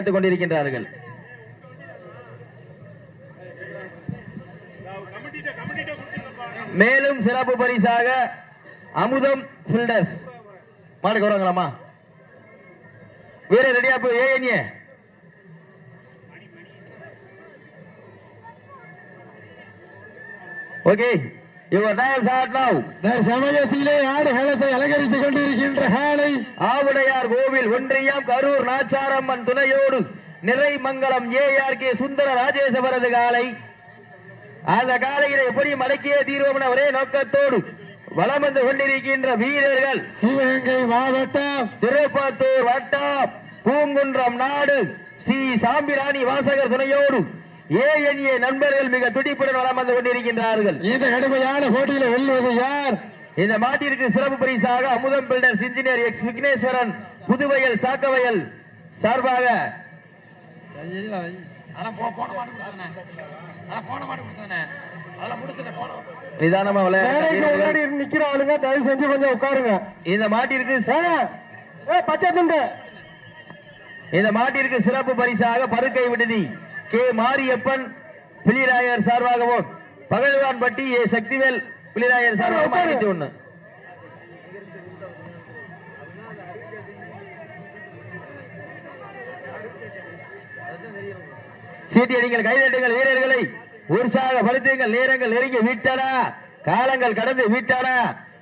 கொண்டிருக்கின்றார்கள். மேலும் சிறப்பு பரிசாக அமுதம் பில்டர்ஸ் மாடுக்கு வருவாங்களாமா? வீரர் ரெடியா போய் ஏஎன்ஏ ஓகே. சமயத்திலே ஆடுகளத்தை அலங்கரித்துக் கொண்டிருக்கின்ற காலை ஆவுடையார் கோவில் ஒன்றியம் கரூர் நாச்சாரம்மன் துணையோடு நிறைமங்கலம் ஏஆர்கே சுந்தர ராஜேசவரது காலை. அந்த காலையில எப்படி மடக்கிய தீர்வோம் ஒரே நோக்கத்தோடு வலம் வந்து கொண்டிருக்கின்ற வீரர்கள் சிவகங்கை மாவட்டம் திருப்பத்தூர் வட்டம் பூங்குன்றம் நாடு ஸ்ரீ சாம்பிராணி வாசகர் துணையோடு ஏஎன்ஏ நண்பர்கள் மிக துடிப்புடன் வலம் வந்து கொண்டிருக்கின்றார்கள். இந்த கடுமையான போட்டியில் வெல்வது யார்? இந்த மாட்டிற்கு சிறப்பு பரிசாக Amudham builders engineer ex Vigneswaran Puduvayal Sakkavayal சார்பாக நிதானமா விளையாடி நிக்கிற ஆளுங்க தயவு செஞ்சு கொஞ்சம் உட்காருங்க. இந்த மாட்டிற்கு சிறப்பு பரிசாக பருக்கை விடுதி கே மாரியப்பன் பிள்ளைராயர் சார்பாகவும் பகல்வான்பட்டி ஏ சக்திவேல் பிள்ளைராயர் சார்பாகவும் 51 சீட்டியடிங்கள், கைதட்டுங்கள், வீரர்களை உற்சாகப்படுத்துங்கள். நேரங்கள் நெருங்கி விட்டன, காலங்கள் கடந்து விட்டன.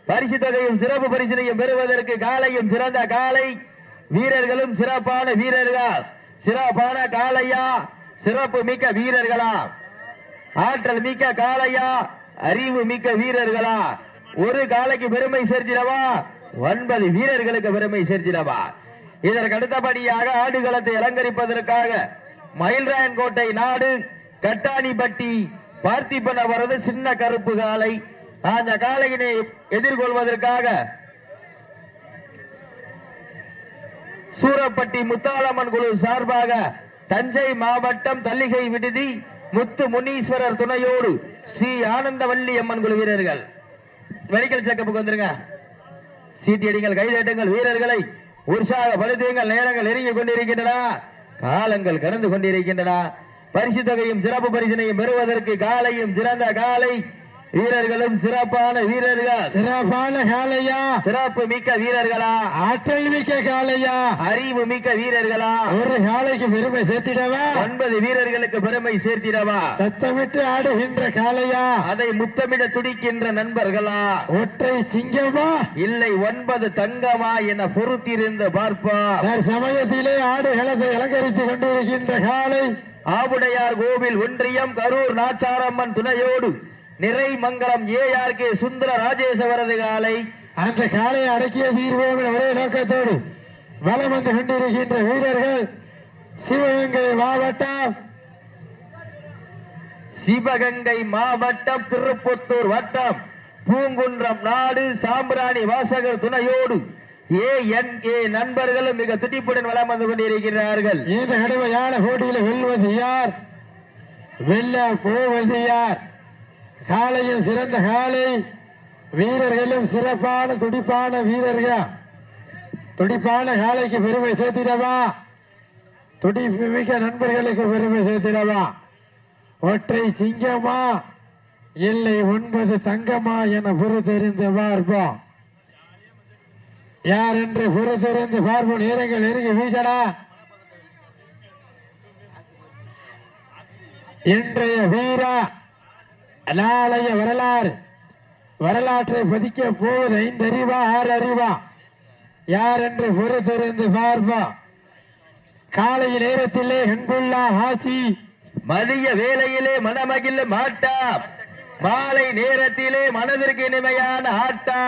பரிசு தொகையும் சிறப்பு பரிசினையும் பெறுவதற்கு காலையும் சிறந்த காலை, வீரர்களும் சிறப்பான வீரர்கள். சிறப்பான காலையா, சிறப்பு மிக்க வீரர்களா, ஆற்றல் மிக்க காலையா, அறிவு மிக்க வீரர்களா? ஒரு காலைக்கு பெருமை சேர்த்திடவா, 9 வீரர்களுக்கு பெருமை சேர்த்திடவா? இதற்கு அடுத்தபடியாக ஆடுகளத்தை அலங்கரிப்பதற்காக மயில்ராயன் கோட்டை நாடு கட்டாணிப்பட்டி பார்த்திபன் அவரது சின்ன கருப்பு காலை. அந்த காலையினை எதிர்கொள்வதற்காக சூரப்பட்டி முத்தாலம்மன் குழு சார்பாக தஞ்சை மாவட்டம் தல்லிகை விடுதி முத்து முனீஸ்வரர் துணையோடு ஸ்ரீ ஆனந்தவல்லி அம்மன் குழு வீரர்கள் மெடிக்கல் செக்கப்புக்கு வந்துருங்க. சீட்டியடிங்கள், கைதட்டுங்கள், வீரர்களை உற்சாகப்படுத்துங்கள். நேரங்கள் நெருங்கி கொண்டிருக்கின்றன, காலங்கள் கடந்து கொண்டிருக்கின்றன. பரிசு தொகையும் சிறப்பு பரிசினையும் பெறுவதற்கு காலையும் சிறந்த காலை, வீரர்களும் சிறப்பான வீரர்கள். சிறப்பான காலையா, சிறப்பு மிக்க வீரர்களா, ஆற்றல் மிக்க காலையா, அறிவு மிக்க வீரர்களா? ஒரு காலைக்கு பெருமை சேர்த்திடவா, 9 வீரர்களுக்கு பெருமை சேர்த்திடவா? சத்தமிட்டு ஆடுகின்ற காலையா, அதை முத்தமிட துடிக்கின்ற நண்பர்களா? ஒற்றை சிங்கமா இல்லை 9 தங்கமா என பொறுத்திருந்து பார்ப்போம். சமயத்திலே ஆடுகளத்தை அலங்கரித்துக் கொண்டிருக்கின்ற காலை ஆவுடையார் கோவில் ஒன்றியம் கரூர் நாச்சாரம்மன் துணையோடு நிறைமங்கலம் ஏஆர்கே சுந்தர ராஜேசவரது காலை. அந்த காலையை அடக்கிய தீர்வோம் ஒரே நோக்கத்தோடு வலம் வந்து கொண்டிருக்கின்ற வீரர்கள் சிவகங்கை மாவட்டம் திருப்பத்தூர் வட்டம் பூங்குன்றம் நாடு சாம்பிராணி வாசகர் துணையோடு ஏஎன்ஏ நண்பர்களும் மிக துடிப்புடன் வலம் வந்து கொண்டிருக்கிறார்கள். இந்த கடுமையான போட்டியில் வெல்வது யார், வெல்ல போவது யார்? காலையும் சிறந்த காலை, வீரர்களும் சிறப்பான துடிப்பான வீரர்கள். துடிப்பான காலைக்கு பெருமை சேர்த்திடவா, துடிப்பு மிக்க நண்பர்களுக்கு பெருமை சேர்த்திடவா? ஒற்றை சிங்கமா இல்லை 9 தங்கமா என பொறுத்தெறிந்து பார்ப்போம். யார் என்று பொறுத்திருந்து பார்ப்போம். நேரங்கள் நெருங்கி வீட்டடா. இன்றைய வீரா நாளைய வரலாற்றை பதிக்க போவது 5 அறிவா 6 அறிவா? யார் என்று பொறுத்திருந்து பார்ப்போம். காலை நேரத்திலே கண்கொள்ளா ஆட்சி, மதிய வேளையிலே மனமகிழ மாட்டா, மாலை நேரத்திலே மனதிற்கு இனிமையான ஆட்டா.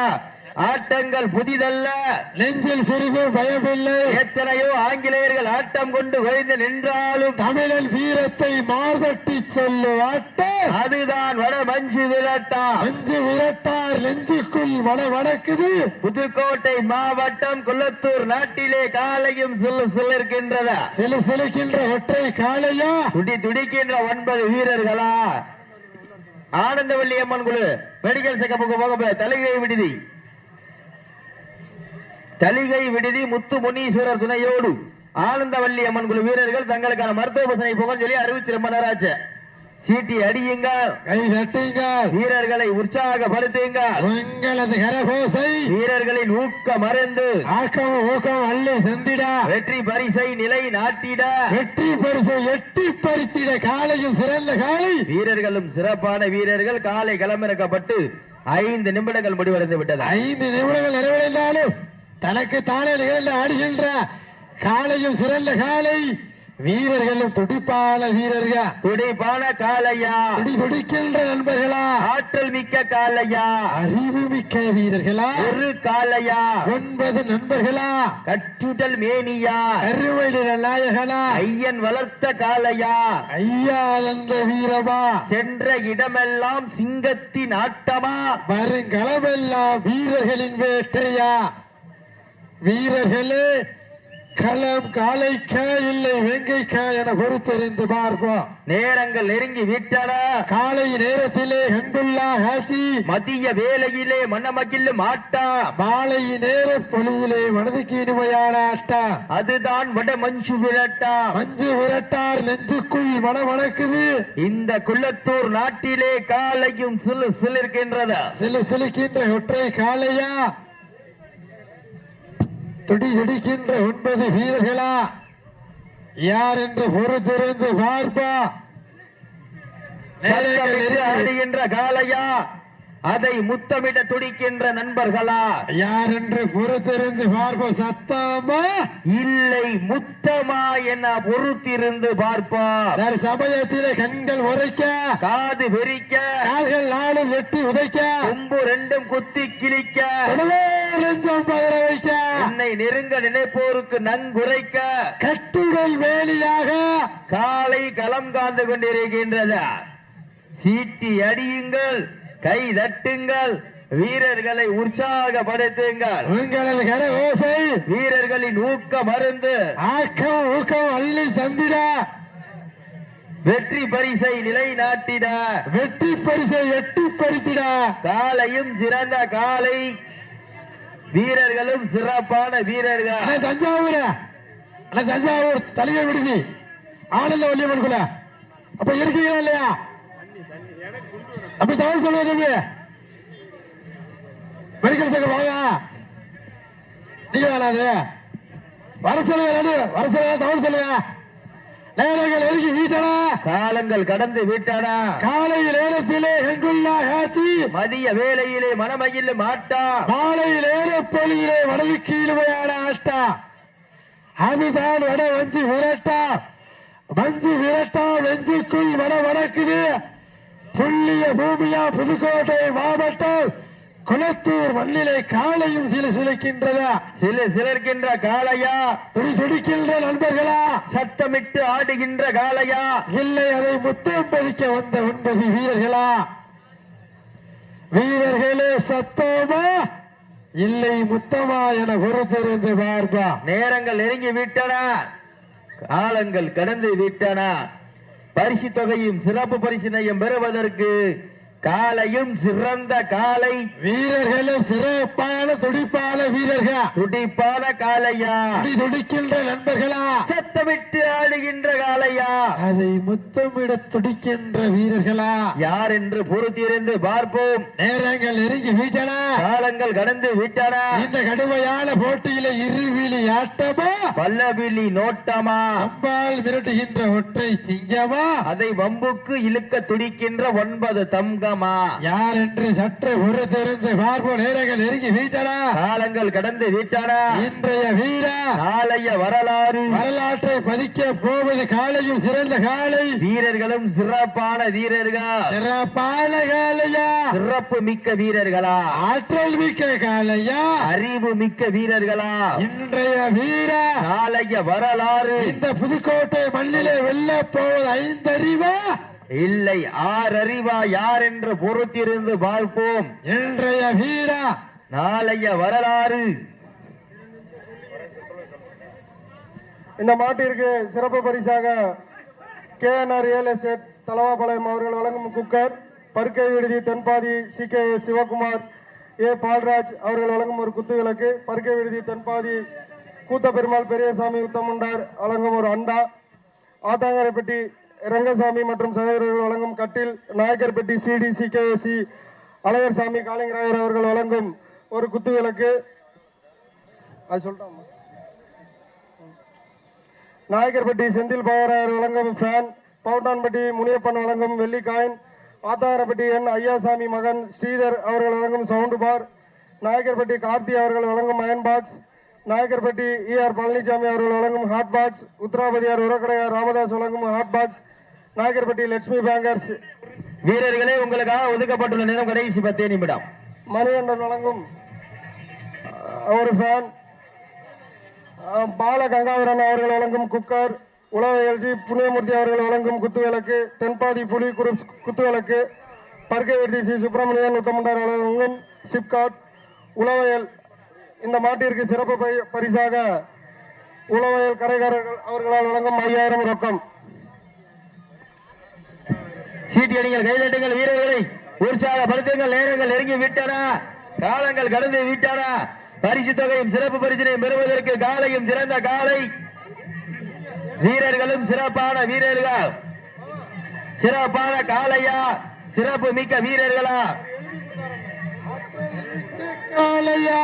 ஆட்டங்கள் புதிதல்ல, நெஞ்சில் சிறிது பயமில்லை. எத்தனையோ ஆங்கிலேயர்கள் ஆட்டம் கொண்டு ஓய்ந்து நின்றாலும் தமிழன் வீரத்தை மார்தட்டி சொல்லும் ஆட்டம் அதுதான் வட மஞ்சு விரட்டா. மஞ்சு விரட்டார் நெஞ்சுக்குள் வடக்குது. புதுக்கோட்டை மாவட்டம் குளத்தூர் நாட்டிலே காலையும் சிலிருக்கின்றதா, சிலுக்கின்ற ஒற்றை காலையா, துடிக்கின்ற 9 வீரர்களா? ஆனந்தவல்லி அம்மன் குழு மெடிக்கல் செக்கப்புக்கு போக தலிகை விடுதி முத்து முனீஸ்வரர் துணையோடு ஆனந்தவல்லி அம்மன் குழு வீரர்கள் தங்களுக்கான மருத்துவ பசனை போகன்னு சொல்லி அறிவிச்சு ரொம்ப நேரம் ஆச்சு. சீட்டி அடியுங்கள், கை தட்டுங்கள், வீரர்களை உற்சாகப்படுத்துங்கள். உங்களது கரகோசை வீரர்களின் ஊக்கம் மறந்து ஆக்கம் ஊக்கம் அள்ளி செந்திட வெற்றி பரிசை நிலை நாட்டிட வெற்றி பரிசை எட்டி பறித்திட காலையும் சிறந்த காலை வீரர்களும் சிறப்பான வீரர்கள் காலை களமிறக்கப்பட்டு 5 நிமிடங்கள் முடிவடைந்து விட்டது. 5 நிமிடங்கள் நிறைவடைந்தாலும் தனக்கு தானே நிகழ்ந்து ஆடுகின்ற காலையும் சிறந்த காலை வீரர்களும் துடிப்பான வீரர்கள், துடிப்பான காலையா, துடிக்கின்ற நண்பர்களா, ஆற்றல் மிக்க காலையா, அறிவு மிக்க வீரர்களா, ஒரு காலையா, 9 நண்பர்களா, கற்றுதல் மேனியா, அறுவை நாயகனா, ஐயன் வளர்த்த காலையா, ஐயா அந்த வீரமா, சென்ற இடமெல்லாம் சிங்கத்தின் ஆட்டமா, வருங்களமெல்லாம் வீரர்களின் வேட்டையா. வீரர்களே களம் காலைக்கா இல்லை வெங்கைக்கா என பொறுத்திருந்து பார்ப்போம். நேரங்கள் நெருங்கி விட்டன. காலை நேரத்திலே கண்டுள்ளா காட்சி, மதிய வேளையிலே மன்னமகிழ் ஆட்டா, மாலை நேர பொழுதிலே மனதுக்கு இனிமையான ஆட்டா, அதுதான் வட மஞ்சு விரட்டா. மஞ்சு விரட்டார் நெஞ்சுக்குள் மனமணக்குது. இந்த குள்ளத்தூர் நாட்டிலே காலையும் சிலு சிலிருக்கின்றது. சிலுக்கின்ற ஒற்றை காலையா, துடிக்கின்ற 9 வீரர்களா, யார் என்று பொறுத்திருந்து பார்ப்பா. ஆடுகின்ற காலையா, அதை முத்தமிட துடிக்கின்ற நண்பர்களா, யார் என்று பொறுத்திருந்து பார்ப்போம். சத்தமா இல்லை முத்தமா என பொறுத்திருந்து பார்ப்பா. சமயத்திலே கண்கள் உரைக்க, காது வெறிக்க, கால்கள் நாளும் எட்டி உதைக்க, கொம்பு 2 குத்தி கிழிக்க, நெஞ்சம் பதற வைக்க, என்னை நெருங்க நினைப்போருக்கு நன்குரைக்க, கட்டுடல் வேலியாக காலை களம் காந்து கொண்டிருக்கின்றது. சீட்டி அடியுங்கள், கை தட்டுங்கள், வீரர்களை உற்சாகப்படுத்துங்கள். உங்களது கரகோசை வீரர்களின் ஊக்க மருந்து ஆக்கம் ஊக்கம் அள்ளி தந்திட வெற்றி பரிசை நிலைநாட்டிட வெற்றி பரிசை எட்டி பறித்திட காலையும் சிறந்த காலை வீரர்களும் சிறப்பான வீரர்கள். தஞ்சாவூர் தலையை விடுதி ஆனந்த வள்ளியம்மன் குல அப்ப இருக்கீங்களா இல்லையா? அப்ப தவறு சொல்லுவது மெடிக்கல் செக் வாங்க, நீங்க வேணாது வர சொல்லுங்க தவறு சொல்லுங்க. நேரங்கள் நெருங்கி வீட்டனா, காலங்கள் கடந்து விட்டன. காலை நேரத்திலே எங்குள்ளா காட்சி, மதிய வேளையிலே மனமகிழ் ஆட்டா, மாலை நேர பொழியிலே வடவுக்கு இழுமையான ஆட்டா, அதுதான் வட வஞ்சி விரட்டா. வஞ்சி விரட்டா வெஞ்சுக்குள் வட வடக்குது. புள்ளிய பூமியா புதுக்கோட்டை மாவட்டம் குளத்தூர் மண்ணிலே காலையும் சிலுக்கின்றதா, சிலர்கின்ற காலையா, துடிக்கின்ற நண்பர்களா, சத்தமிட்டு ஆடுகின்ற காலையா, இல்லை அதை முத்தம் பதிக்க வந்த 9 வீரர்களா. வீரர்களே சத்தமா இல்லை முத்தமா என பொறுத்திருந்து பார்ப்பா. நேரங்கள் நெருங்கி விட்டன, காலங்கள் கடந்து விட்டன. பரிசு தொகையும் சிறப்பு பரிசினையும் பெறுவதற்கு காலையும் சிறந்த காலை வீரர்களும் சிறப்பான துடிப்பான வீரர்கள், துடிப்பான காலையா, துடிக்கின்ற நண்பர்களா, சத்தமிட்டு ஆடுகின்ற காலையா, அதை முத்தமிட துடிக்கின்ற வீரர்களா, யார் என்று பொறுத்திருந்து பார்ப்போம். நேரங்கள் நெருங்கி விட்டன, காலங்கள் கடந்து விட்டன. இந்த கடுமையான போட்டியில இருவிழி ஆட்டமா, பல்லவிழி நோட்டமா, அம்பால் மிரட்டுகின்ற ஒற்றை சிங்கமா, அதை வம்புக்கு இழுக்க துடிக்கின்ற 9 தங்கமா, யார் என்று சற்று பொறுத்திருந்து பார்ப்போம். நேரங்கள் நெருங்கி விட்டன, காலங்கள் கடந்து விட்டன. இன்றைய வீர நாளைய வரலாற்றை பதிக்க போவது காலையும் சிறந்த காலை, வீரர்களும் சிறப்பான வீரர்கள், சிறப்பான காலையா, சிறப்பு மிக்க வீரர்களா, ஆற்றல் மிக்க காலையா, அறிவு மிக்க வீரர்களா, இன்றைய வீர நாளைய வரலாறு. இந்த புதுக்கோட்டை மண்ணிலே வெல்ல போவது 5 அறிவா இல்லை 6 அறிவா, யார் என்று பொறுத்திருந்து பார்ப்போம். இன்றைய வீர நாளைய வரலாறு. இந்த மாட்டிற்கு சிறப்பு பரிசாக KNR ரியல் எஸ்டேட் தலவாபாளையம் அவர்கள் வழங்கும் குக்கர், பருக்கை விடுதி தென்பாதி CK சிவகுமார் பால்ராஜ் அவர்கள் வழங்கும் ஒரு குத்து விளக்கு, பருக்கை விடுதி தென்பாதி கூத்த பெருமாள் பெரியசாமி உத்தமுண்டார் வழங்கும் ஒரு அண்டா, ஆத்தாங்கரைப்பட்டி ரங்கசாமி மற்றும் சகோதரர்கள் வழங்கும் கட்டில், நாயக்கர்பட்டி CDCKSC அழகர் சாமி காளிங்கராயர் அவர்கள் வழங்கும் ஒரு குத்து விளக்கு, அது சொல்லிட்டோம். நாயக்கர்பட்டி செந்தில் பாவராயர் வழங்கும் ஃபேன், பவுட்டான்பட்டி முனியப்பன் வழங்கும் வெள்ளி காயின், ஆத்தாங்கரைப்பட்டி என் ஐயாசாமி மகன் ஸ்ரீதர் அவர்கள் வழங்கும் சவுண்ட் பார், நாயக்கர்பட்டி கார்த்தி அவர்கள் வழங்கும் iron box, Nayakkarpatti ER Palanisamy அவர்கள் வழங்கும் ஹாட் பாக்ஸ், உத்தராபதியார் உரக்கடையார் ராமதாஸ் வழங்கும் hot box, Nayakkarpatti Lakshmi bankers. வீரர்களே, உங்களுக்காக ஒதுக்கப்பட்டுள்ள நேரம் கடைசி 10 நிமிடம். மணிகண்டன் வழங்கும் ஒரு ஃபேன், பால கங்காதரன் அவர்கள் வழங்கும் குக்கர், உலக புண்ணியமூர்த்தி அவர்கள் வழங்கும் குத்துவிளக்கு, தென்பாதி புலி குரூப் குத்துவிளக்கு, பர்கவீர்த்தி ஸ்ரீ சுப்பிரமணியன் உத்தமண்டார் வழங்கும் சிப்காட், உளவயல். இந்த மாட்டிற்கு சிறப்பு பரிசாக உளவயல் கரைக்காரர்கள் அவர்களால் வழங்கும் 5000 ரொக்கம். சீட்டியடிகள், கைதட்டுங்கள், வீரர்களை உற்சாகப்படுத்துங்கள். நேரங்கள் நெருங்கி விட்டன, காலங்கள் கடந்து விட்டன. பரிசு தொகையும் சிறப்பு பரிசினையும் பெறுவதற்கு காலையும் சிறந்த காலை, வீரர்களும் சிறப்பான வீரர்கள். சிறப்பான காலையா, சிறப்பு மிக்க வீரர்களா, காளையா,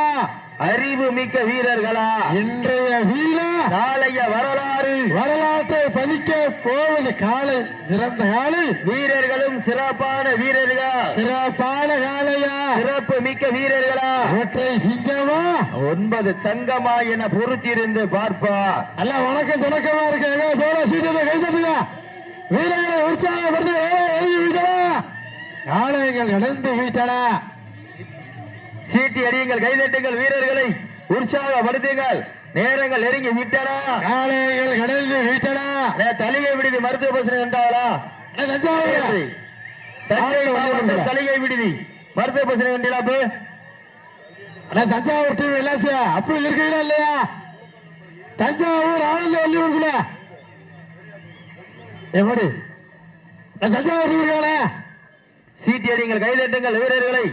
அறிவு மிக்க வீரர்களா? இன்றைய வீரர் நாளைய வரலாற்றை பதிக்க போவது காலை, சிறந்த காலை, வீரர்களும் சிறப்பான வீரர்கள். சிறப்பான காளையா, சிறப்பு மிக்க வீரர்களா, ஒற்றை சிங்கமா, 9 தங்கமா என பொறுத்திருந்து பார்ப்பா. அல்ல வணக்கம் தொடக்கமா இருக்கு. சீட்டை கைதட்டுங்க, வீரர்களை உற்சாகப்படுத்த காளைகள் கடந்து விட்டன. சீட்டி அடியுங்கள், கைதட்டுங்கள், வீரர்களை உற்சாகப்படுத்துங்கள். நேரங்கள் நெருங்கி விட்டன, காளைகள் கடந்து விட்டன. தலிகை விடுதி மருத்துவ பிரச்சனை உண்டாவலா? தஞ்சை மாவட்டம் தலிகை விடுதி மருத்துவ பிரச்சனை உண்டிலாப்பு? தஞ்சாவூர் டீம் எல்லாம் அப்படி இருக்கீங்களா இல்லையா? தஞ்சாவூர் ஆனந்த வள்ளி இருக்குல்ல, எப்படி தஞ்சாவூர் இருக்காங்களே? சீட்டி அடியுங்கள், கைதட்டுங்கள், வீரர்களை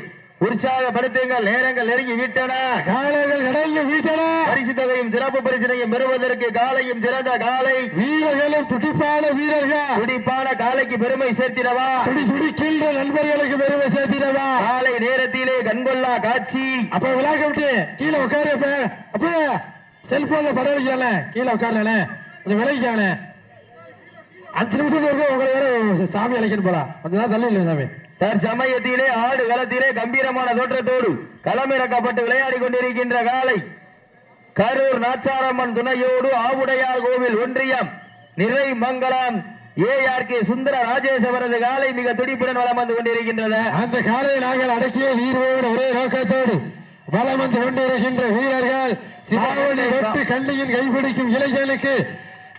உற்சாகப்படுத்துங்கள். நேரங்கள் நெருங்கி விட்டன, காளைகள் கடந்து விட்டன. பரிசு தொகையும் சிறப்பு பரிசினையும் பெறுவதற்கு காலையும் சிறந்த காலை, வீரர்களும் துடிப்பான வீரர்கள். துடிப்பான காலைக்கு பெருமை சேர்த்திடவா, துடிக்கின்ற நண்பர்களுக்கு பெருமை சேர்த்திடவா. காலை நேரத்திலே கண்கொள்ளா காட்சி. அப்ப விளையாக்க விட்டு கீழே உட்காரு. அப்ப செல்போன்ல படம் வைக்கல, கீழே உட்காரல, கொஞ்சம் விளைவிக்கான 5 நிமிஷத்துக்கு வரைக்கும் உங்களை வேற சாமி அழைக்கணும் போல, கொஞ்சம் தான் தள்ளி இல்லை சாமி. தற்சமயத்திலே ஆடு களத்திலே கம்பீரமான தோற்றத்தோடு களமிறக்கப்பட்டு விளையாடி கொண்டிருக்கின்ற காலை, கரூர் நாச்சாரம்மன் துணையோடு ஆவுடையார் கோவில் ஒன்றியம் நிறைமங்கலம் ARK சுந்தர ராஜேஷ் அவரது காலை மிக துடிப்புடன் வலம் வந்து கொண்டிருக்கின்றது. அந்த காலை நாங்கள் அடக்கிய வீரோடு ஒரே நோக்கத்தோடு வலம் வந்து கொண்டிருக்கின்ற வீரர்கள் வெட்டு கண்ணியின் கைபிடிக்கும் இளைஞர்களுக்கு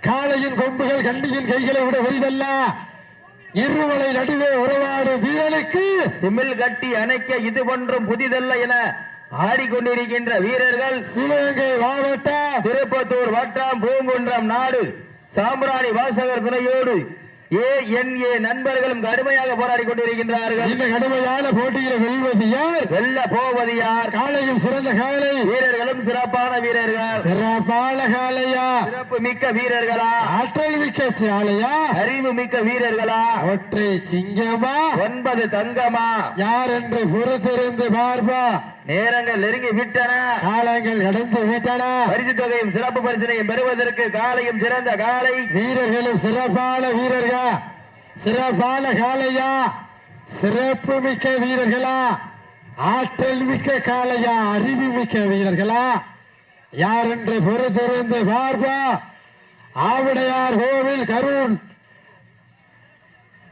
காளையின் கொம்புகள் கண்ணியின் கைகளை விட வெறிதல்ல. இருமலை நடுவே உறவாடும் வீரர்களுக்கு திமிழ் கட்டி அணைக்க இது போன்றும் புதிதல்ல என ஆடிக்கொண்டிருக்கின்ற வீரர்கள் சிவகங்கை மாவட்டம் திருப்பத்தூர் வட்டம் பூங்குன்றம் நாடு சாம்பிராணி வாசகர் துணையோடு ANA நண்பர்களும் கடுமையாக போராடி கொண்டிருக்கின்றார்கள். இந்த கடுமையான போட்டியில் வெல்வது யார், வெல்ல போவது யார்? காளையும் சிறந்த காளை, வீரர்களும் சிறப்பான வீரர்கள். சிறப்பான காளையா, சிறப்பு மிக்க வீரர்களா, ஆற்றல் மிக்க காளையா, அறிவு மிக்க வீரர்களா, ஒற்றை சிங்கமா 9 தங்கமா? யார் என்று பொறுத்திருந்து பார்ப்பா. நேரங்கள் நெருங்கி விட்டன, காலங்கள் கடந்து விட்டன. பரிசு தொகையும் சிறப்பு பரிசினையும் பெறுவதற்கு காலையும் சிறந்த காலை, வீரர்களும் சிறப்பான வீரர்கள். சிறப்பான காளையா, சிறப்பு மிக்க வீரர்களா, ஆற்றல் மிக்க காளையா, அறிவு மிக்க வீரர்களா, யார் என்று பொறுத்திருந்து பார்ப்பா. ஆவுடையார் கோவில் கரூர்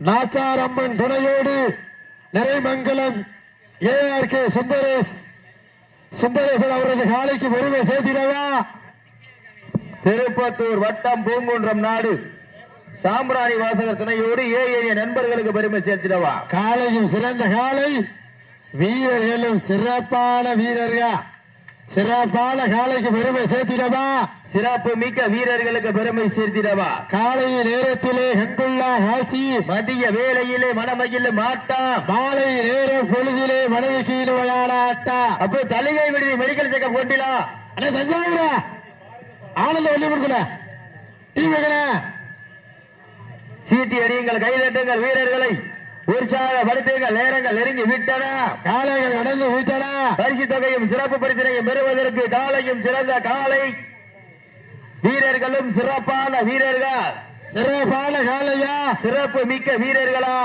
நாச்சாரம்மன் துணையோடு நிறைமங்கலம் ARK சுந்தரேசன் அவரது காலைக்கு பெருமை சேர்த்திடவா. திருப்பத்தூர் வட்டம் பூங்குன்றம் நாடு சாம்பிராணி வாசகர் துணையோடு ANA நண்பர்களுக்கு பெருமை சேர்த்திடவா. காலையும் சிறந்த காலை, வீரர்களும் சிறப்பான வீரர்கள். சிறப்பான காலைக்கு பெருமை சேர்த்திடவா. சிறப்பு மிக்க வீரர்களுக்கு பெருமை சேர்த்திடவா. காலையில் நேரத்திலே கண்கொள்ளா காட்சி, மதிய வேளையிலே மனமகிழ் மாட்டா, மாலை நேரம் பொழுதிலே மனைவிக்கு நோயான ஆட்டா. அப்போ தலிகை விடுதி மெடிக்கல் செக்கப் கொண்டிலா தஞ்சாவூர ஆனந்த வள்ளியம்மன் சீட்டி அடியுங்கள், கைதட்டுங்கள், வீரர்களை உற்சாகப்படுத்துங்கள். நேரங்கள் நெருங்கி விட்டன, காலைகள் நடந்து விட்டன. பரிசு தொகையும் சிறப்பு பரிசனையும் பெறுவதற்கு காலையும் சிறந்த காலை வீரர்களும் சிறப்பான வீரர்கள். சிறப்பான காலையா, சிறப்பு மிக்க வீரர்களா?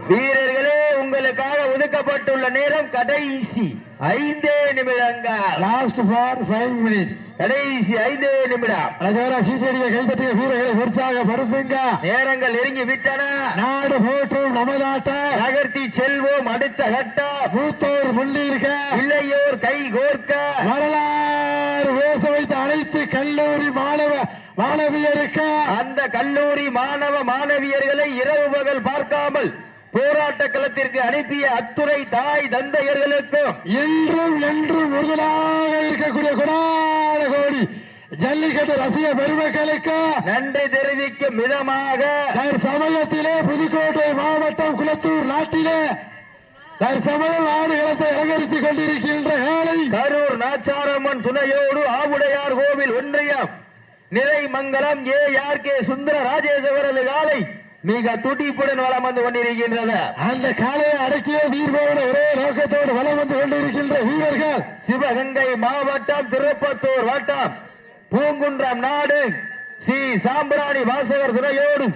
வீரர்களே, உங்களுக்காக ஒதுக்கப்பட்டுள்ள நேரம் கடைசி 5 நிமிடங்கள். Last for 5 minutes. கடைசி 5 நிமிடம். சீட்டடிய கைப்பற்றிய வீரர்களை உற்சாகப்படுத்துங்க. நேரங்கள் நெருங்கி விட்டன. நாடு போற்றும் நமதாட்ட நகர்த்தி செல்வோம் அடுத்த கட்டம். மூத்தோர் முன்னிருக்க, இல்லையோர் கை கோர்க்க. வரலாறு பேச வைத்த அனைத்து கல்லூரி மாணவியருக்கு, அந்த கல்லூரி மாணவ மாணவியர்களை இரவு பகல் பார்க்காமல் போராட்ட களத்திற்கு அனுப்பிய அத்துறை தாய் தந்தையர்களுக்கும் என்றும் என்றும் உறுதலாக இருக்கக்கூடிய கொடான கோடி ஜல்லிக்கட்டு ரசிக பெருமக்களுக்கு நன்றி தெரிவிக்கும் விதமாக சமயத்திலே புதுக்கோட்டை மாவட்டம் குளத்தூர் நாட்டிலே தற்சமயம் ஆடுகளத்தை அலங்கரித்துக் கொண்டிருக்கின்ற காலை கரூர் நாச்சாரம்மன் துணையோடு ஆவுடையார் கோவில் ஒன்றியம் நிறைமங்கலம் ARK சுந்தர ராஜேஸ்வரது காலை மிக துடிப்புடன் வலம் வந்து கொண்டிருக்கின்றது. அந்த காலையை அடக்கிய வீரர்களோடு ஒரே நோக்கத்தோடு வலம் வந்து கொண்டிருக்கின்ற வீரர்கள் சிவகங்கை மாவட்டம் திருப்பத்தூர் வட்டம் பூங்குன்றம் நாடு ஸ்ரீ சாம்பிராணி வாசகர் துணையோடு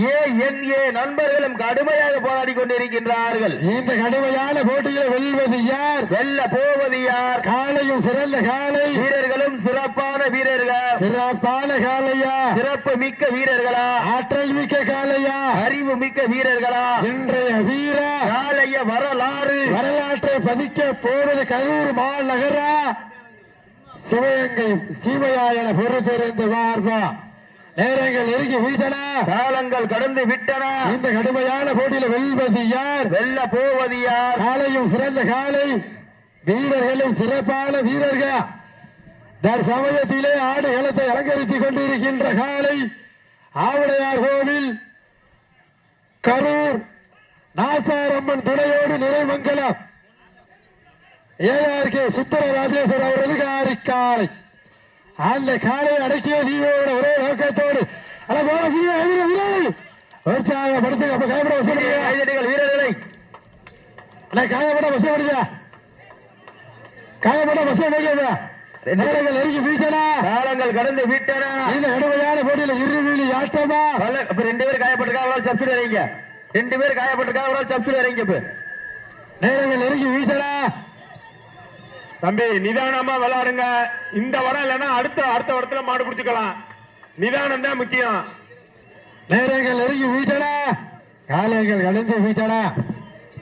ANA நண்பர்களும் கடுமையாக போராடி கொண்டிருக்கின்றார்கள். இந்த கடுமையான போட்டியில் வெல்வது யார், வெல்ல போவது யார்? காலையும் சிறந்த காலை, வீரர்களும் சிறப்பான வீரர்கள். சிறப்பான காலையா, சிறப்பு மிக்க வீரர்களா, ஆற்றல் மிக்க காலையா, அறிவு மிக்க வீரர்களா? இன்றைய வீர காலைய வரலாற்றை பதிக்க போவது கரூர் மாநகரா சிவகங்கை சீமையா என பொறுத்திருந்து பார்ப்பா. நேரங்கள் நெருங்கி விட்டன, காலங்கள் கடந்து விட்டன. இந்த கடுமையான போட்டியில் வெல்வது யார், வெல்ல போவது யார்? காலையும் சிறந்த காலை, வீரர்களும் சிறப்பான வீரர்கள். தற்சமயத்திலே ஆடுகளத்தை அலங்கரித்துக் கொண்டிருக்கின்ற காலை ஆவுடையார் கோவில் கரூர் நாச்சாரம்மன் துணையோடு நிறைமங்கலம் ARK சுந்தர ராஜேஸ்வரர் அவரது காரிக்காலை. அந்த காலை அடக்கிய வீரோட ஒரே நோக்கத்தோடு உற்சாகப்படுத்துங்க. வீரர்களை காயப்பட வசப்படுங்க, காயப்பட வசப்படுங்க. நேரங்கள் நெருங்கி வீட்டன, காலங்கள் கடந்து விட்டன. இந்த கடுமையான போட்டியில் இருவிழி ஆட்டமா. 2 பேர் காயப்பட்டிருக்கா, அவரால் சப்சிடி இறங்க. 2 பேர் காயப்பட்டிருக்கா, அவரால் சப்சிடி இறங்க. நேரங்கள் நெருங்கி வீட்டன. தம்பி நிதானமா விளையாடுங்க. இந்த வரம் இல்லைன்னா அடுத்த வரத்துல மாடு பிடிச்சுக்கலாம். நிதானம் தான் முக்கியம். நேரங்கள் நெருங்கி வீட்டன, காலைகள் கடந்து வீட்டன.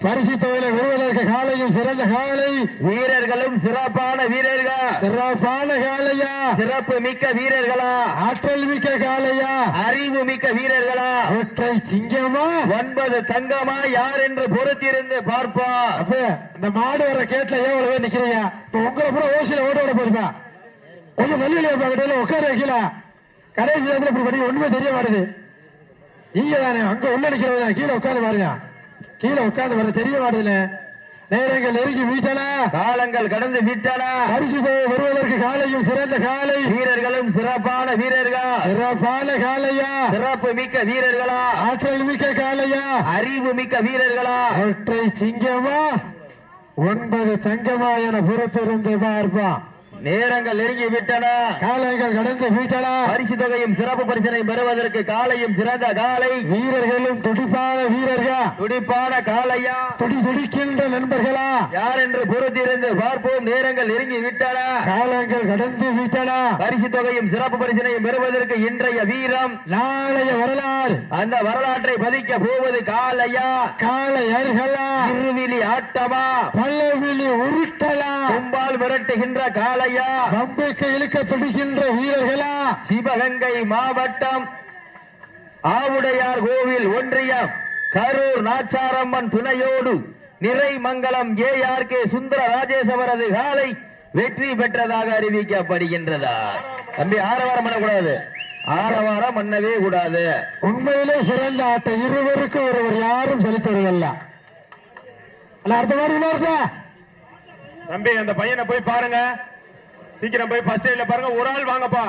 பரிசு தொகையை பெறுவதற்கு காலையும் சிறந்த காலை, வீரர்களும் சிறப்பான வீரர்கள். சிறப்பான காலையா, சிறப்பு மிக்க வீரர்களா, ஆற்றல் மிக்க காலையா, அறிவு மிக்க வீரர்களா, ஒற்றை சிங்கமா 9 தங்கமா யார் என்று பொறுத்திருந்து பார்ப்போம். அப்ப இந்த மாடு வர கேட்ல எவ்வளவு நிக்கிறீங்க? இப்ப உங்களை பூரா ஓசியில ஓட விட போயிருப்பா. கொஞ்சம் வெளியில உட்கார வைக்கல. கடைசி நேரத்தில் இப்படி பண்ணி ஒண்ணுமே தெரிய மாட்டேது. இங்க தானே அங்க உள்ள நிக்கிறவங்க கீழே உட்காந்து பாருங்க, கீழே உட்கார்ந்து வர தெரிய மாட்டதுல. நேரங்கள் நெருங்கி வீட்டன, காலங்கள் கடந்து விட்டன. பரிசு வருவதற்கு காலையும் சிறந்த காலை, வீரர்களும் சிறப்பான வீரர்கள். சிறப்பான காலையா, சிறப்பு மிக்க வீரர்களா, ஆற்றல் மிக்க காலையா, அறிவு மிக்க வீரர்களா, ஒற்றை சிங்கமா 9 தங்கமா என பொறுத்திருந்து பார்ப்பா. நேரங்கள் நெருங்கி விட்டன, காலங்கள் கடந்து விட்டன. பரிசு தொகையும் சிறப்பு பரிசனை பெறுவதற்கு காலையும் சிறந்த காலை, வீரர்களும் துடிப்பான வீரர்கள். துடிப்பான காலையா, துடிக்கின்ற நண்பர்களா யார் என்று பொறுத்திருந்து பார்ப்போம். நேரங்கள் நெருங்கி விட்டன, காலங்கள் கடந்து விட்டன. பரிசு தொகையும் சிறப்பு பரிசனையும் பெறுவதற்கு இன்றைய வீரம் நாளைய வரலாறு. அந்த வரலாற்றை பதிக்க போவது காலையா, காளையர்களா, இருவிழி ஆட்டமா, பல்லவிழி உருட்டலா, கும்பால் விரட்டுகின்ற காலையா, பம்பைக்கு இழுக்க துடிக்கின்ற வீரர்களா, சிவகங்கை மாவட்டம் ஆவுடையார் கோவில் ஒன்றியம் கரூர் நாச்சாரம்மன் துணையோடு நிறைமங்கலம் ARK சுந்தர ராஜேஸ்வரது காலை வெற்றி பெற்றதாக அறிவிக்கப்படுகின்றதா? தம்பி ஆரவாரம் பண்ணக்கூடாது, ஆரவாரம் பண்ணவே கூடாது. உண்மையிலே சிறந்த ஆட்டம். இருவருக்கு ஒருவர் யாரும் செலுத்துவதில்லை. அடுத்த மாதிரி தம்பி அந்த பையனை போய் பாருங்க. சீக்கிரம் போய் ஃபர்ஸ்ட் லைன்ல பாருங்க, ஒரு ஆள் வாங்கப்பா.